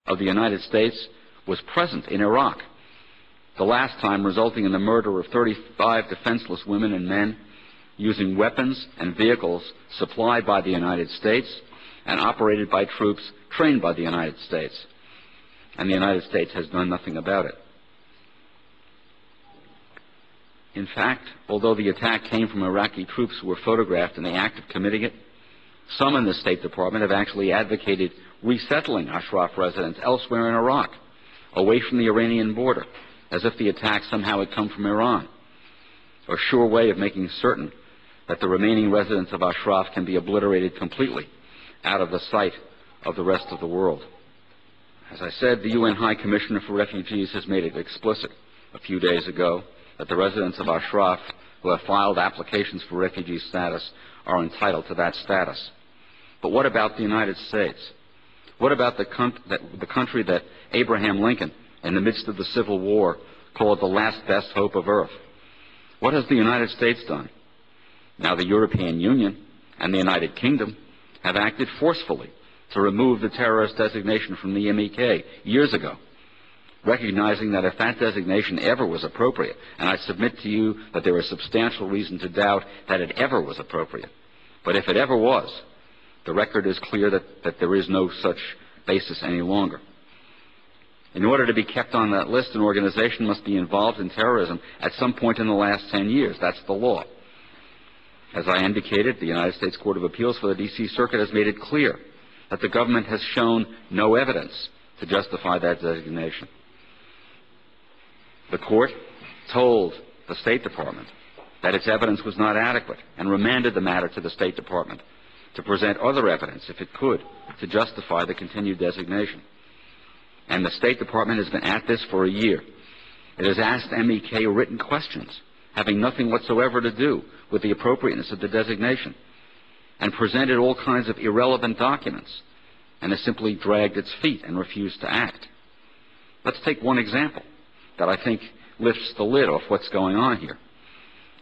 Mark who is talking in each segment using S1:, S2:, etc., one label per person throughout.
S1: of the United States was present in Iraq, the last time resulting in the murder of 35 defenseless women and men using weapons and vehicles supplied by the United States and operated by troops trained by the United States. And the United States has done nothing about it. In fact, although the attack came from Iraqi troops who were photographed in the act of committing it, some in the State Department have actually advocated resettling Ashraf residents elsewhere in Iraq, away from the Iranian border, as if the attack somehow had come from Iran. A sure way of making certain that the remaining residents of Ashraf can be obliterated completely out of the sight of the rest of the world. As I said, the UN High Commissioner for Refugees has made it explicit a few days ago that the residents of Ashraf who have filed applications for refugee status are entitled to that status. But what about the United States? What about the country that Abraham Lincoln, in the midst of the Civil War, called the last best hope of earth? What has the United States done? Now the European Union and the United Kingdom have acted forcefully to remove the terrorist designation from the MEK years ago, recognizing that if that designation ever was appropriate, and I submit to you that there is substantial reason to doubt that it ever was appropriate, but if it ever was, the record is clear that there is no such basis any longer. In order to be kept on that list, an organization must be involved in terrorism at some point in the last 10 years. That's the law. As I indicated, the United States Court of Appeals for the D.C. Circuit has made it clear that the government has shown no evidence to justify that designation. The court told the State Department that its evidence was not adequate and remanded the matter to the State Department to present other evidence, if it could, to justify the continued designation. And the State Department has been at this for a year. It has asked MEK written questions having nothing whatsoever to do with the appropriateness of the designation, and presented all kinds of irrelevant documents, and has simply dragged its feet and refused to act. Let's take one example that I think lifts the lid off what's going on here.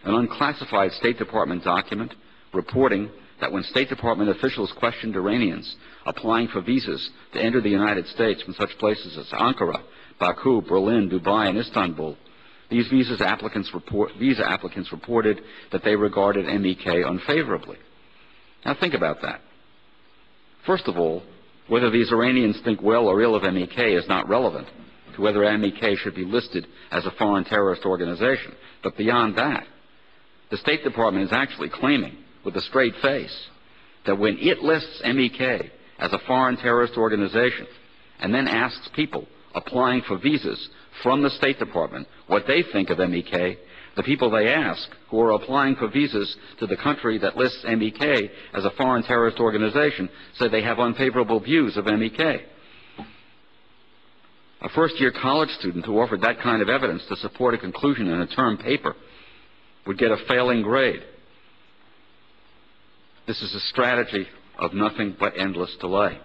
S1: An unclassified State Department document reporting that when State Department officials questioned Iranians applying for visas to enter the United States from such places as Ankara, Baku, Berlin, Dubai, and Istanbul, these visa applicants reported that they regarded MEK unfavorably. Now think about that. First of all, whether these Iranians think well or ill of MEK is not relevant to whether MEK should be listed as a foreign terrorist organization. But beyond that, the State Department is actually claiming with a straight face that when it lists MEK as a foreign terrorist organization and then asks people applying for visas from the State Department what they think of MEK, the people they ask who are applying for visas to the country that lists MEK as a foreign terrorist organization say they have unfavorable views of MEK. A first-year college student who offered that kind of evidence to support a conclusion in a term paper would get a failing grade. This is a strategy of nothing but endless delay.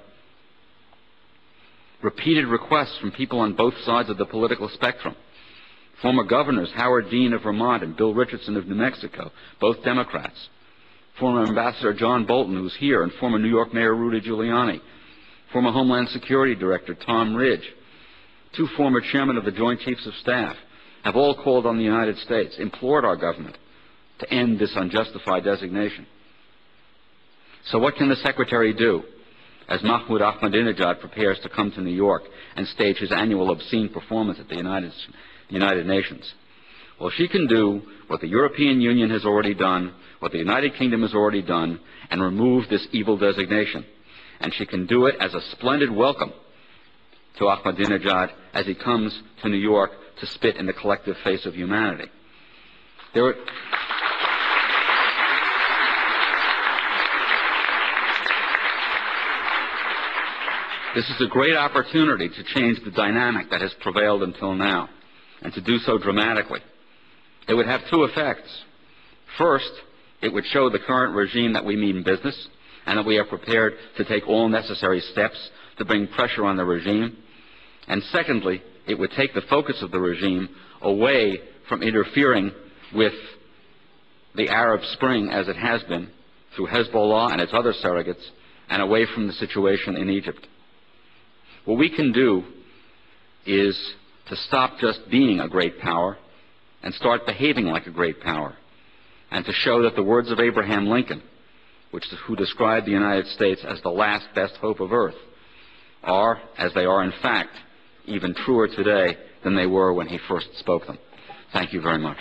S1: Repeated requests from people on both sides of the political spectrum. Former governors Howard Dean of Vermont and Bill Richardson of New Mexico, both Democrats. Former Ambassador John Bolton, who's here, and former New York Mayor Rudy Giuliani. Former Homeland Security Director Tom Ridge. Two former chairmen of the Joint Chiefs of Staff have all called on the United States, implored our government to end this unjustified designation. So what can the Secretary do as Mahmoud Ahmadinejad prepares to come to New York and stage his annual obscene performance at the United Nations? Well, she can do what the European Union has already done, what the United Kingdom has already done, and remove this evil designation. And she can do it as a splendid welcome to Ahmadinejad as he comes to New York to spit in the collective face of humanity. This is a great opportunity to change the dynamic that has prevailed until now, and to do so dramatically. It would have two effects. First, it would show the current regime that we mean business, and that we are prepared to take all necessary steps to bring pressure on the regime. And secondly, it would take the focus of the regime away from interfering with the Arab Spring, as it has been, through Hezbollah and its other surrogates, and away from the situation in Egypt. What we can do is to stop just being a great power and start behaving like a great power, and to show that the words of Abraham Lincoln, who described the United States as the last best hope of earth, are, as they are in fact, even truer today than they were when he first spoke them. Thank you very much.